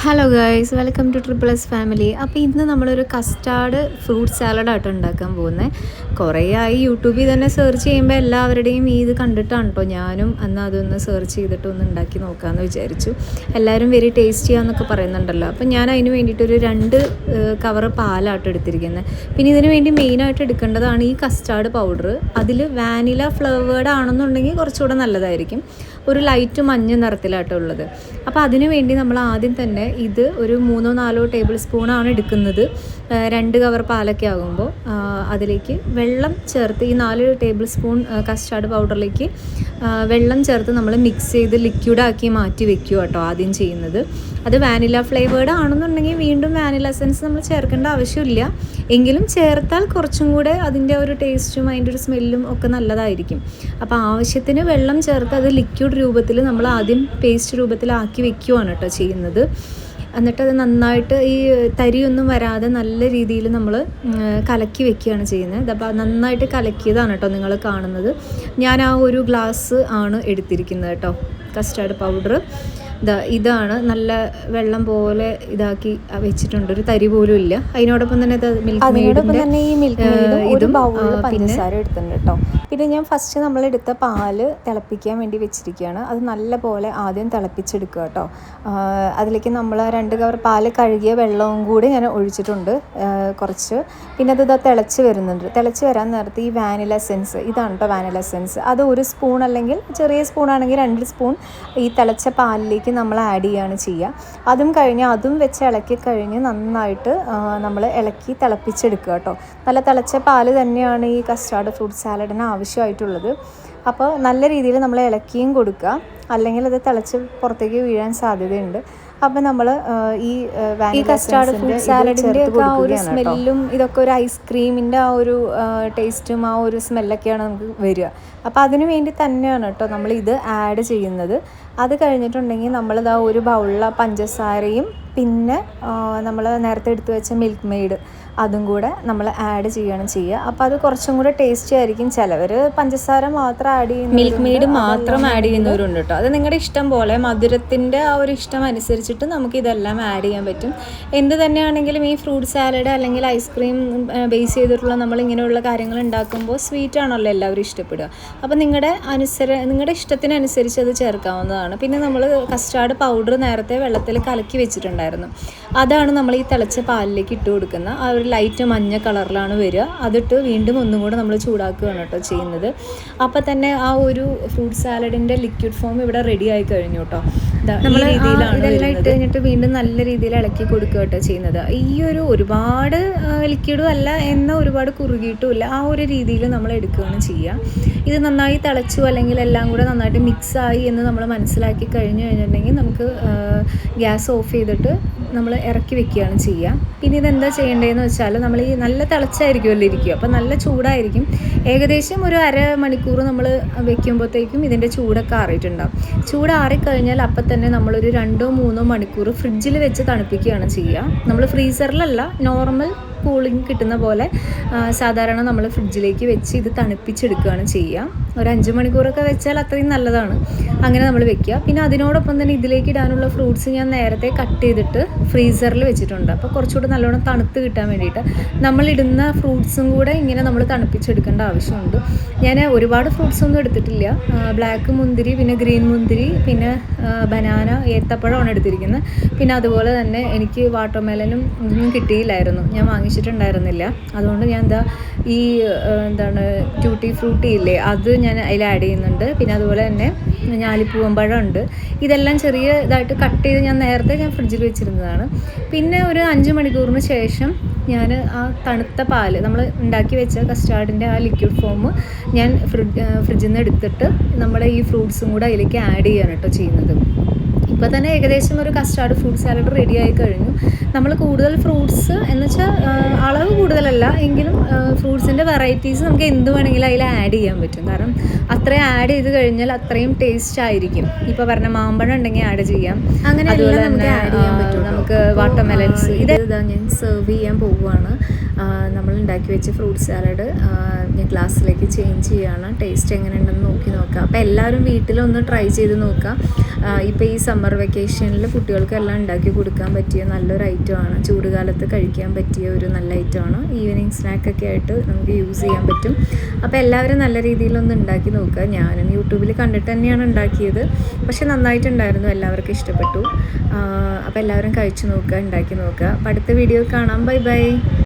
Hello guys, welcome two triple S family. അപ്പോൾ ഇന്ന് നമ്മളൊരു കസ്റ്റാർഡ് ഫ്രൂട്ട് സാലഡായിട്ട് ഉണ്ടാക്കാൻ പോകുന്നത്. കുറേ ആയി യൂട്യൂബിൽ തന്നെ സെർച്ച് ചെയ്യുമ്പോൾ എല്ലാവരുടെയും ഇത് കണ്ടിട്ടാണ് കേട്ടോ ഞാനും അന്ന് അതൊന്ന് സെർച്ച് ചെയ്തിട്ട് ഒന്ന് ഉണ്ടാക്കി നോക്കാമെന്ന് വിചാരിച്ചു. എല്ലാവരും വെരി ടേസ്റ്റി ആണെന്നൊക്കെ പറയുന്നുണ്ടല്ലോ. അപ്പോൾ ഞാൻ അതിന് വേണ്ടിയിട്ടൊരു 2 കവറ് പാലായിട്ട് എടുത്തിരിക്കുന്നത്. പിന്നെ ഇതിന് വേണ്ടി മെയിനായിട്ട് എടുക്കേണ്ടതാണ് ഈ കസ്റ്റാർഡ് പൗഡർ. അതിൽ വാനില ഫ്ലേവേർഡ് ആണെന്നുണ്ടെങ്കിൽ കുറച്ചുകൂടെ നല്ലതായിരിക്കും. ഒരു ലൈറ്റ് മഞ്ഞ നിറത്തിലായിട്ടുള്ളത്. അപ്പോൾ അതിന് വേണ്ടി നമ്മൾ ആദ്യം തന്നെ ഇത് ഒരു 3-4 ടേബിൾ സ്പൂണാണ് എടുക്കുന്നത്. 2 കവർ പാലൊക്കെ ആകുമ്പോൾ അതിലേക്ക് വെള്ളം ചേർത്ത് ഈ 4 ടേബിൾ സ്പൂൺ കസ്റ്റാർഡ് പൗഡറിലേക്ക് വെള്ളം ചേർത്ത് നമ്മൾ മിക്സ് ചെയ്ത് ലിക്വിഡാക്കി മാറ്റി വെക്കുക കേട്ടോ ആദ്യം ചെയ്യുന്നത്. അത് വാനില ഫ്ലേവേർഡ് ആണെന്നുണ്ടെങ്കിൽ വീണ്ടും വാനില എസൻസ് നമ്മൾ ചേർക്കേണ്ട ആവശ്യമില്ല. എങ്കിലും ചേർത്താൽ കുറച്ചും കൂടെ അതിൻ്റെ ഒരു ടേസ്റ്റും അതിൻ്റെ ഒരു സ്മെല്ലും ഒക്കെ നല്ലതായിരിക്കും. അപ്പോൾ ആവശ്യത്തിന് വെള്ളം ചേർത്ത് അത് ലിക്വിഡ് രൂപത്തിൽ നമ്മൾ ആദ്യം പേസ്റ്റ് രൂപത്തിലാക്കി വെക്കുകയാണ് കേട്ടോ ചെയ്യുന്നത്. എന്നിട്ട് അത് നന്നായിട്ട് ഈ തരിയൊന്നും വരാതെ നല്ല രീതിയിൽ നമ്മൾ കലക്കി വെക്കുകയാണ് ചെയ്യുന്നത്. അപ്പോൾ നന്നായിട്ട് കലക്കിയതാണ് കേട്ടോ നിങ്ങൾ കാണുന്നത്. ഞാൻ ആ ഒരു ഗ്ലാസ് ആണ് എടുത്തിരിക്കുന്നത് കേട്ടോ കസ്റ്റാർഡ് പൗഡർ. ഇതാണ് നല്ല വെള്ളം പോലെ ഇതാക്കി വെച്ചിട്ടുണ്ട്, ഒരു തരി പോലും ഇല്ല. അതിനോടൊപ്പം തന്നെ മിൽക്ക് മെയ്ഡിൻ്റെ ഇതും പഞ്ചസാര എടുത്തിട്ടുണ്ട് കേട്ടോ. പിന്നെ ഞാൻ ഫസ്റ്റ് നമ്മളെടുത്ത പാല് തിളപ്പിക്കാൻ വേണ്ടി വെച്ചിരിക്കുകയാണ്. അത് നല്ല പോലെ ആദ്യം തിളപ്പിച്ചെടുക്കുക കേട്ടോ. അതിലേക്ക് നമ്മൾ 2 കവർ പാല് കഴുകിയ വെള്ളവും കൂടി ഞാൻ ഒഴിച്ചിട്ടുണ്ട് കുറച്ച്. പിന്നെ അത് തിളച്ച് വരുന്നുണ്ട്. തിളച്ച് വരാൻ നേരത്ത് ഈ വാനില എസൻസ്, ഇതാണ് കേട്ടോ വാനില എസൻസ്, അത് 1 സ്പൂൺ അല്ലെങ്കിൽ ചെറിയ സ്പൂണാണെങ്കിൽ 2 സ്പൂൺ ഈ തിളച്ച പാലിലേക്ക് നമ്മൾ ആഡ് ചെയ്യുകയാണ് ചെയ്യുക. അതും കഴിഞ്ഞ് അതും വെച്ച് ഇളക്കി കഴിഞ്ഞ് നന്നായിട്ട് നമ്മൾ ഇളക്കി തിളപ്പിച്ചെടുക്കുക കേട്ടോ. നല്ല തിളച്ച പാല് തന്നെയാണ് ഈ കസ്റ്റാർഡ് ഫ്രൂട്ട് സാലഡിന് ആവശ്യമായിട്ടുള്ളത്. അപ്പോൾ നല്ല രീതിയിൽ നമ്മൾ ഇളക്കിയും കൊടുക്കുക, അല്ലെങ്കിൽ അത് തിളച്ച് പുറത്തേക്ക് വീഴാൻ സാധ്യതയുണ്ട്. അപ്പോൾ നമ്മൾ ഈ കസ്റ്റാർഡ് ഫ്രൂട്ട് സാലഡിൻ്റെ ഒക്കെ ആ ഒരു സ്മെല്ലും ഇതൊക്കെ ഒരു ഐസ്ക്രീമിൻ്റെ ആ ഒരു ടേസ്റ്റും ആ ഒരു സ്മെല്ലൊക്കെയാണ് നമുക്ക് വരിക. അപ്പോൾ അതിനു വേണ്ടി തന്നെയാണ് കേട്ടോ നമ്മളിത് ആഡ് ചെയ്യുന്നത്. അത് കഴിഞ്ഞിട്ടുണ്ടെങ്കിൽ നമ്മളിതാ ഒരു ബൗളിൽ പഞ്ചസാരയും പിന്നെ നമ്മൾ നേരത്തെ എടുത്തു വെച്ച മിൽക്ക് മെയ്ഡ് അതും കൂടെ നമ്മൾ ആഡ് ചെയ്യുക. അപ്പോൾ അത് കുറച്ചും കൂടെ ടേസ്റ്റി ആയിരിക്കും. ചിലവർ പഞ്ചസാര മാത്രം ആഡ് ചെയ്യുന്നു, മിൽക്ക് മെയ്ഡ് മാത്രം ആഡ് ചെയ്യുന്നവരുണ്ട് കേട്ടോ. അത് നിങ്ങളുടെ ഇഷ്ടം പോലെ, മധുരത്തിൻ്റെ ആ ഒരു ഇഷ്ടം അനുസരിച്ചിട്ട് നമുക്ക് ഇതെല്ലാം ആഡ് ചെയ്യാൻ പറ്റും. എന്ത് തന്നെയാണെങ്കിലും ഈ ഫ്രൂട്ട് സാലഡ് അല്ലെങ്കിൽ ഐസ്ക്രീം ബേസ് ചെയ്തിട്ടുള്ള നമ്മൾ ഇങ്ങനെയുള്ള കാര്യങ്ങൾ ഉണ്ടാക്കുമ്പോൾ സ്വീറ്റ് ആണല്ലോ എല്ലാവരും ഇഷ്ടപ്പെടുക. അപ്പോൾ നിങ്ങളുടെ ഇഷ്ടത്തിനനുസരിച്ച് അത് ചേർക്കാവുന്നതാണ്. പിന്നെ നമ്മൾ കസ്റ്റാർഡ് പൗഡർ നേരത്തെ വെള്ളത്തിൽ കലക്കി വെച്ചിട്ടുണ്ടായിരുന്നു. അതാണ് നമ്മൾ ഈ തിളച്ച പാലിലേക്ക് ഇട്ട് കൊടുക്കുന്ന ആ ഒരു ലൈറ്റ് മഞ്ഞ കളറിലാണ് വരിക. അതിട്ട് വീണ്ടും ഒന്നും കൂടെ നമ്മൾ ചൂടാക്കുകയാണ് കേട്ടോ ചെയ്യുന്നത്. അപ്പോൾ തന്നെ ആ ഒരു ഫ്രൂട്ട് സാലഡിൻ്റെ ലിക്വിഡ് ഫോം ഇവിടെ റെഡി ആയി കഴിഞ്ഞു കേട്ടോ. നമ്മൾ ഇതെല്ലാം ഇട്ട് കഴിഞ്ഞിട്ട് വീണ്ടും നല്ല രീതിയിൽ ഇളക്കി കൊടുക്കുക കേട്ടോ ചെയ്യുന്നത്. ഈ ഒരു ഒരുപാട് ലിക്വിഡും അല്ല എന്നാൽ ഒരുപാട് കുറുകിയിട്ടും ഇല്ല, ആ ഒരു രീതിയിൽ നമ്മൾ എടുക്കുകയാണ് ചെയ്യുക. ഇത് നന്നായി തിളച്ചു അല്ലെങ്കിൽ എല്ലാം കൂടെ നന്നായിട്ട് മിക്സായി എന്ന് നമ്മൾ മനസ്സിലാക്കി കഴിഞ്ഞിട്ടുണ്ടെങ്കിൽ നമുക്ക് ഗ്യാസ് ഓഫ് ചെയ്തിട്ട് നമ്മൾ ഇറക്കി വെക്കുകയാണ് ചെയ്യുക. പിന്നെ ഇതെന്താ ചെയ്യേണ്ടതെന്ന് വെച്ചാൽ നമ്മൾ ഈ നല്ല തിളച്ചായിരിക്കുമല്ലോ ഇരിക്കുക, അപ്പോൾ നല്ല ചൂടായിരിക്കും. ഏകദേശം ഒരു അരമണിക്കൂർ നമ്മൾ വെക്കുമ്പോഴത്തേക്കും ഇതിൻ്റെ ചൂടൊക്കെ ആറിയിട്ടുണ്ടാകും. ചൂടാറിക്കഴിഞ്ഞാൽ അപ്പം തന്നെ നമ്മളൊരു 2-3 മണിക്കൂർ ഫ്രിഡ്ജിൽ വെച്ച് തണുപ്പിക്കുകയാണ് ചെയ്യുക. നമ്മൾ ഫ്രീസറിലല്ല, നോർമൽ കൂളിംഗ് കിട്ടുന്ന പോലെ സാധാരണ നമ്മൾ ഫ്രിഡ്ജിലേക്ക് വെച്ച് ഇത് തണുപ്പിച്ചെടുക്കുകയാണ് ചെയ്യുക. ഒരു 5 മണിക്കൂറൊക്കെ വെച്ചാൽ അത്രയും നല്ലതാണ്. അങ്ങനെ നമ്മൾ വെക്കുക. പിന്നെ അതിനോടൊപ്പം തന്നെ ഇതിലേക്ക് ഇടാനുള്ള ഫ്രൂട്ട്സ് ഞാൻ നേരത്തെ കട്ട് ചെയ്തിട്ട് ഫ്രീസറിൽ വെച്ചിട്ടുണ്ട്. അപ്പോൾ കുറച്ചുകൂടെ നല്ലോണം തണുത്ത് കിട്ടാൻ വേണ്ടിയിട്ട് നമ്മളിടുന്ന ഫ്രൂട്ട്സും കൂടെ ഇങ്ങനെ നമ്മൾ തണുപ്പിച്ചെടുക്കേണ്ട ആവശ്യമുണ്ട്. ഞാൻ ഒരുപാട് ഫ്രൂട്ട്സ് ഒന്നും എടുത്തിട്ടില്ല. ബ്ലാക്ക് മുന്തിരി, പിന്നെ ഗ്രീൻ മുന്തിരി, പിന്നെ ബനാന, ഏത്തപ്പഴമാണ് എടുത്തിരിക്കുന്നത്. പിന്നെ അതുപോലെ തന്നെ എനിക്ക് വാട്ടർമെലനും ഒന്നും കിട്ടിയില്ലായിരുന്നു, ഞാൻ വാങ്ങിച്ചിട്ടുണ്ടായിരുന്നില്ല. അതുകൊണ്ട് ഞാൻ ഈ ട്യൂട്ടി ഫ്രൂട്ടി ഇല്ലേ, അത് ഞാൻ അതിൽ ആഡ് ചെയ്യുന്നുണ്ട്. പിന്നെ അതുപോലെ തന്നെ ഞാലിപ്പൂവമ്പഴം ഉണ്ട്. ഇതെല്ലാം ചെറിയ ഇതായിട്ട് കട്ട് ചെയ്ത് ഞാൻ ഫ്രിഡ്ജിൽ വെച്ചിരുന്നതാണ്. പിന്നെ ഒരു 5 മണിക്കൂറിന് ശേഷം ഞാൻ ആ തണുത്ത പാല്, നമ്മൾ ഉണ്ടാക്കി വെച്ച കസ്റ്റാർഡിൻ്റെ ആ ലിക്വിഡ് ഫോം ഞാൻ ഫ്രിഡ്ജിൽ നിന്ന് എടുത്തിട്ട് നമ്മുടെ ഈ ഫ്രൂട്ട്സും കൂടെ അതിലേക്ക് ആഡ് ചെയ്യാണ് കേട്ടോ ചെയ്യുന്നത്. ഇപ്പോൾ തന്നെ ഏകദേശം ഒരു കസ്റ്റാർഡ് ഫ്രൂട്ട് സാലഡ് റെഡി ആയി കഴിഞ്ഞു. നമ്മൾ കൂടുതൽ ഫ്രൂട്ട്സ് എന്ന് വെച്ചാൽ അളവ് കൂടുതലല്ല എങ്കിലും ഫ്രൂട്ട്സിൻ്റെ വെറൈറ്റീസ് നമുക്ക് എന്ത് വേണമെങ്കിലും അതിൽ ആഡ് ചെയ്യാൻ പറ്റും. കാരണം അത്രയും ആഡ് ചെയ്ത് കഴിഞ്ഞാൽ അത്രയും ടേസ്റ്റ് ആയിരിക്കും. ഇപ്പോൾ പറഞ്ഞ മാമ്പഴം ഉണ്ടെങ്കിൽ ആഡ് ചെയ്യാം, അങ്ങനെ അതുപോലെ തന്നെ നമുക്ക് വാട്ടർമെലൻസ് ഇതാ ഞാൻ സെർവ് ചെയ്യാൻ പോവുകയാണ്. നമ്മൾ ഉണ്ടാക്കി വെച്ച ഫ്രൂട്ട് സാലഡ് ഞാൻ ഗ്ലാസ്സിലേക്ക് ചേഞ്ച് ചെയ്യുകയാണ്. ടേസ്റ്റ് എങ്ങനെയുണ്ടെന്ന് നോക്കാം. അപ്പോൾ എല്ലാവരും വീട്ടിലൊന്ന് ട്രൈ ചെയ്ത് നോക്കാം. ഇപ്പോൾ ഈ സമ്മർ വെക്കേഷനിൽ കുട്ടികൾക്കെല്ലാം ഉണ്ടാക്കി കൊടുക്കാൻ പറ്റിയ നല്ലൊരു ഐറ്റമാണ്. ചൂടുകാലത്ത് കഴിക്കാൻ പറ്റിയ ഒരു നല്ല ഐറ്റമാണ്. ഈവനിങ് സ്നാക്കൊക്കെ ആയിട്ട് നമുക്ക് യൂസ് ചെയ്യാൻ പറ്റും. അപ്പോൾ എല്ലാവരും നല്ല രീതിയിലൊന്ന് ഉണ്ടാക്കി നോക്കുക. ഞാനും യൂട്യൂബിൽ കണ്ടിട്ട് തന്നെയാണ് ഉണ്ടാക്കിയത്. പക്ഷെ നന്നായിട്ടുണ്ടായിരുന്നു, എല്ലാവർക്കും ഇഷ്ടപ്പെട്ടു. അപ്പോൾ എല്ലാവരും കഴിച്ചു നോക്കുക, ഉണ്ടാക്കി നോക്കുക. അപ്പോൾ അടുത്ത വീഡിയോ കാണാം. Bye bye.